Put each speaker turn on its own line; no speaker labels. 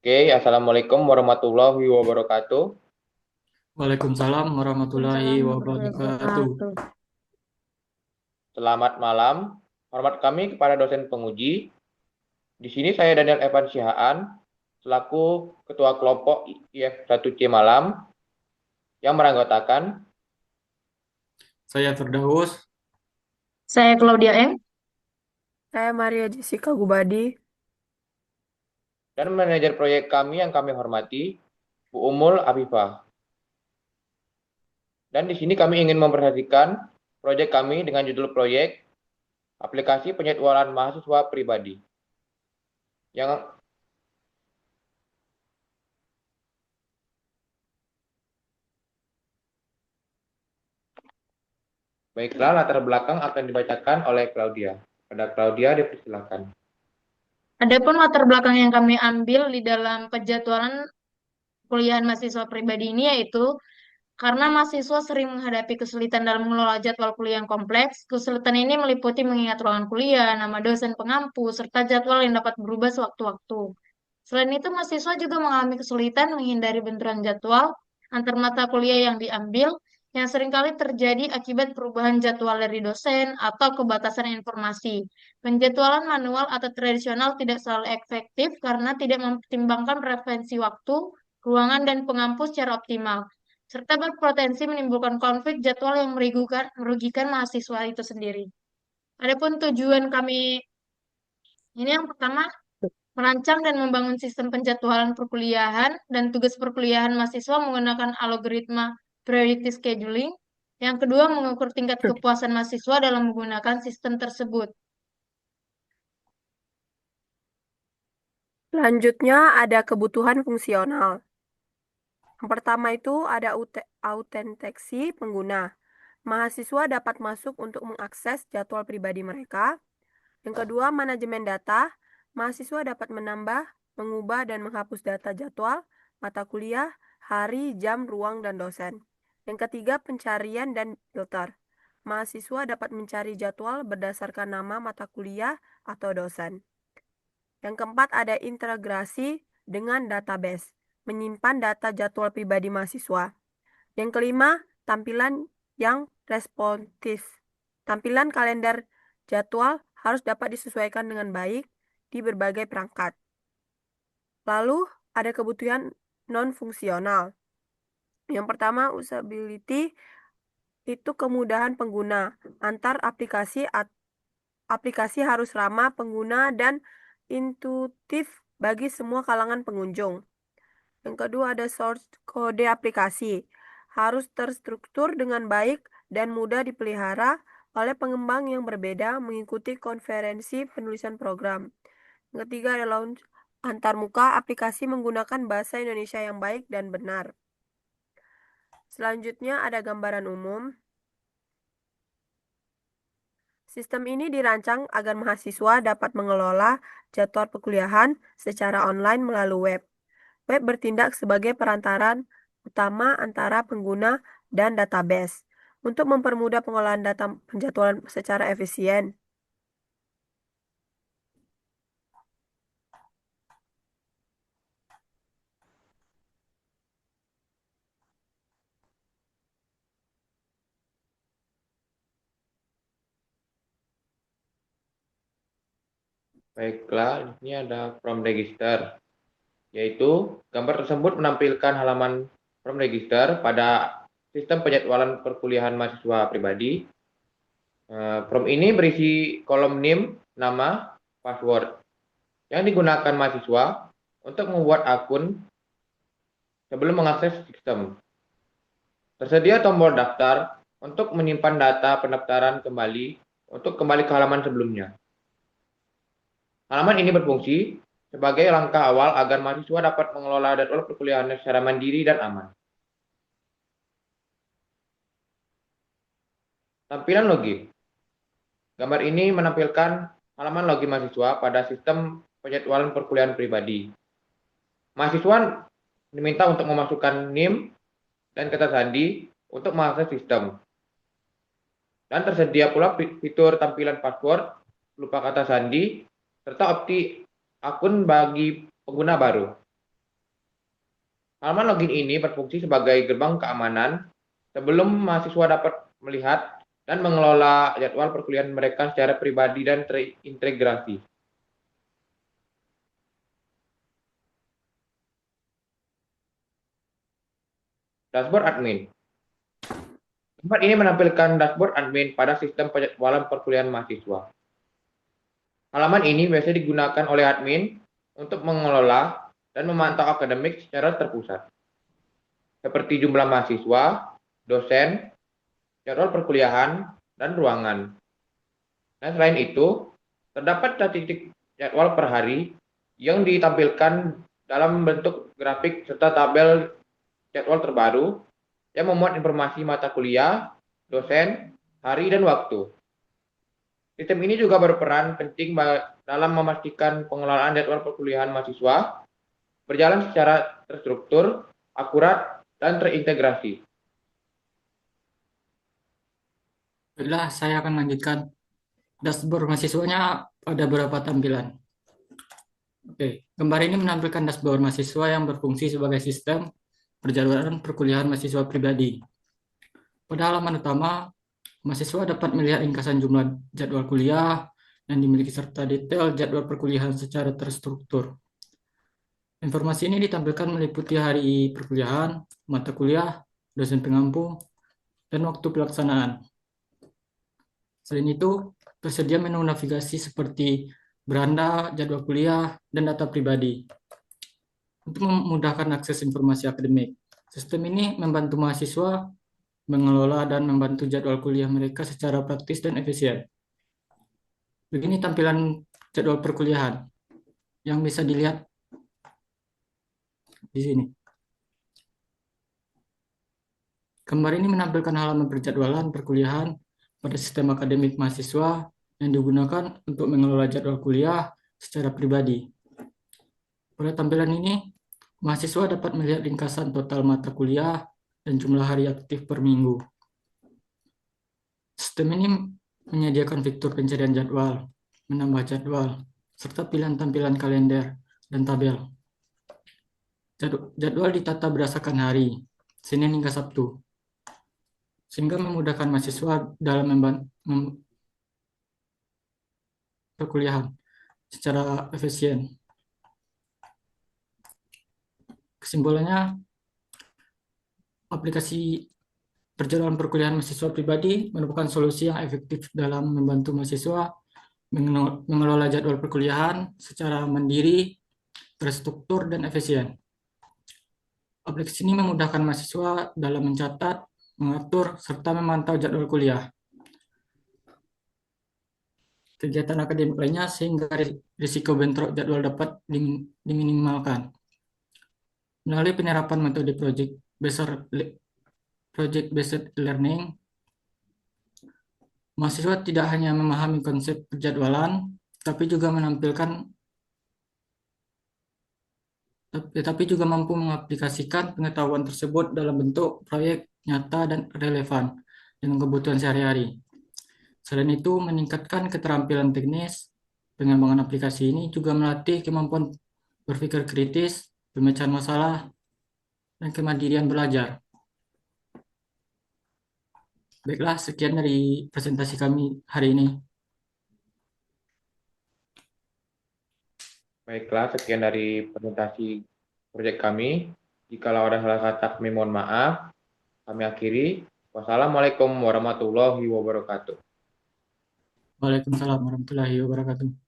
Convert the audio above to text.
Oke, Assalamualaikum warahmatullahi wabarakatuh.
Waalaikumsalam warahmatullahi
Waalaikumsalam warahmatullahi
wabarakatuh.
wabarakatuh.
Selamat malam. Hormat kami kepada dosen penguji. Di sini saya Daniel Evan Sihaan, selaku Ketua Kelompok IF 1C Malam, yang meranggotakan
Saya Firdaus.
Saya Claudia M.
Saya Maria Jessica Gubadi.
dan manajer proyek kami yang kami hormati, Bu Umul Afifah. Dan di sini kami ingin mempresentasikan proyek kami dengan judul proyek Aplikasi Penjadwalan Mahasiswa Pribadi. Yang baiklah, latar belakang akan dibacakan oleh Claudia. Pada Claudia dipersilakan.
Adapun latar belakang yang kami ambil di dalam penjadwalan kuliah mahasiswa pribadi ini yaitu karena mahasiswa sering menghadapi kesulitan dalam mengelola jadwal kuliah yang kompleks. Kesulitan ini meliputi mengingat ruangan kuliah, nama dosen pengampu, serta jadwal yang dapat berubah sewaktu-waktu. Selain itu, mahasiswa juga mengalami kesulitan menghindari benturan jadwal antar mata kuliah yang diambil, yang seringkali terjadi akibat perubahan jadwal dari dosen atau kebatasan informasi. Penjadwalan manual atau tradisional tidak selalu efektif karena tidak mempertimbangkan preferensi waktu, ruangan, dan pengampu secara optimal, serta berpotensi menimbulkan konflik jadwal yang merugikan mahasiswa itu sendiri. Adapun tujuan kami ini yang pertama, merancang dan membangun sistem penjadwalan perkuliahan dan tugas perkuliahan mahasiswa menggunakan algoritma priority scheduling. Yang kedua, mengukur tingkat kepuasan mahasiswa dalam menggunakan sistem tersebut.
Selanjutnya ada kebutuhan fungsional. Yang pertama itu ada autentikasi pengguna. Mahasiswa dapat masuk untuk mengakses jadwal pribadi mereka. Yang kedua, manajemen data. Mahasiswa dapat menambah, mengubah, dan menghapus data jadwal, mata kuliah, hari, jam, ruang, dan dosen. Yang ketiga, pencarian dan filter. Mahasiswa dapat mencari jadwal berdasarkan nama mata kuliah atau dosen. Yang keempat, ada integrasi dengan database, menyimpan data jadwal pribadi mahasiswa. Yang kelima, tampilan yang responsif. Tampilan kalender jadwal harus dapat disesuaikan dengan baik di berbagai perangkat. Lalu, ada kebutuhan non-fungsional. Yang pertama, usability itu kemudahan pengguna. Antar aplikasi harus ramah pengguna dan intuitif bagi semua kalangan pengunjung. Yang kedua ada source kode aplikasi. Harus terstruktur dengan baik dan mudah dipelihara oleh pengembang yang berbeda mengikuti konferensi penulisan program. Yang ketiga ada launch antarmuka aplikasi menggunakan bahasa Indonesia yang baik dan benar. Selanjutnya ada gambaran umum. Sistem ini dirancang agar mahasiswa dapat mengelola jadwal perkuliahan secara online melalui web. Web bertindak sebagai perantaran utama antara pengguna dan database untuk mempermudah pengolahan data penjadwalan secara efisien.
baiklah, ini ada from register, yaitu gambar tersebut menampilkan halaman from register pada sistem penjadwalan perkuliahan mahasiswa pribadi. From ini berisi kolom NIM, nama, password yang digunakan mahasiswa untuk membuat akun sebelum mengakses sistem. Tersedia tombol daftar untuk menyimpan data pendaftaran kembali untuk kembali ke halaman sebelumnya. Halaman ini berfungsi sebagai langkah awal agar mahasiswa dapat mengelola jadwal perkuliahannya secara mandiri dan aman. Tampilan login. Gambar ini menampilkan halaman login mahasiswa pada sistem penjadwalan perkuliahan pribadi. Mahasiswa diminta untuk memasukkan NIM dan kata sandi untuk mengakses sistem. Dan tersedia pula fitur tampilan password, lupa kata sandi, serta opsi akun bagi pengguna baru. Halaman login ini berfungsi sebagai gerbang keamanan sebelum mahasiswa dapat melihat dan mengelola jadwal perkuliahan mereka secara pribadi dan terintegrasi. Dashboard admin. Tempat ini menampilkan dashboard admin pada sistem penjadwalan perkuliahan mahasiswa. Halaman ini biasanya digunakan oleh admin untuk mengelola dan memantau akademik secara terpusat, seperti jumlah mahasiswa, dosen, jadwal perkuliahan, dan ruangan. Dan selain itu, terdapat statistik jadwal per hari yang ditampilkan dalam bentuk grafik serta tabel jadwal terbaru yang memuat informasi mata kuliah, dosen, hari, dan waktu. Sistem ini juga berperan penting dalam memastikan pengelolaan jadwal perkuliahan mahasiswa berjalan secara terstruktur, akurat, dan terintegrasi.
Baiklah, saya akan lanjutkan. Dashboard mahasiswanya ada beberapa tampilan. Oke, gambar ini menampilkan dashboard mahasiswa yang berfungsi sebagai sistem perjadwalan perkuliahan mahasiswa pribadi. Pada halaman utama, mahasiswa dapat melihat ringkasan jumlah jadwal kuliah yang dimiliki serta detail jadwal perkuliahan secara terstruktur. Informasi ini ditampilkan meliputi hari perkuliahan, mata kuliah, dosen pengampu, dan waktu pelaksanaan. Selain itu, tersedia menu navigasi seperti beranda, jadwal kuliah, dan data pribadi. Untuk memudahkan akses informasi akademik, sistem ini membantu mahasiswa mengelola dan membantu jadwal kuliah mereka secara praktis dan efisien. Begini tampilan jadwal perkuliahan yang bisa dilihat di sini. Gambar ini menampilkan halaman perjadwalan perkuliahan pada sistem akademik mahasiswa yang digunakan untuk mengelola jadwal kuliah secara pribadi. Pada tampilan ini, mahasiswa dapat melihat ringkasan total mata kuliah dan jumlah hari aktif per minggu. Sistem ini menyediakan fitur pencarian jadwal, menambah jadwal, serta pilihan tampilan kalender dan tabel. Jadwal ditata berdasarkan hari, Senin hingga Sabtu, sehingga memudahkan mahasiswa dalam perkuliahan secara efisien. Kesimpulannya, aplikasi perjalanan perkuliahan mahasiswa pribadi merupakan solusi yang efektif dalam membantu mahasiswa mengelola jadwal perkuliahan secara mandiri, terstruktur, dan efisien. Aplikasi ini memudahkan mahasiswa dalam mencatat, mengatur, serta memantau jadwal kuliah, kegiatan akademik lainnya, sehingga risiko bentrok jadwal dapat diminimalkan. Melalui penerapan metode project-based learning, mahasiswa tidak hanya memahami konsep perjadwalan, tapi juga mampu mengaplikasikan pengetahuan tersebut dalam bentuk proyek nyata dan relevan dengan kebutuhan sehari-hari. Selain itu, meningkatkan keterampilan teknis, pengembangan aplikasi ini juga melatih kemampuan berpikir kritis, pemecahan masalah, dan kemandirian belajar. Baiklah, sekian dari presentasi kami hari ini.
Baiklah, sekian dari presentasi proyek kami. Jikalau ada salah kata, kami mohon maaf. Kami akhiri. Wassalamualaikum warahmatullahi wabarakatuh.
Waalaikumsalam warahmatullahi wabarakatuh.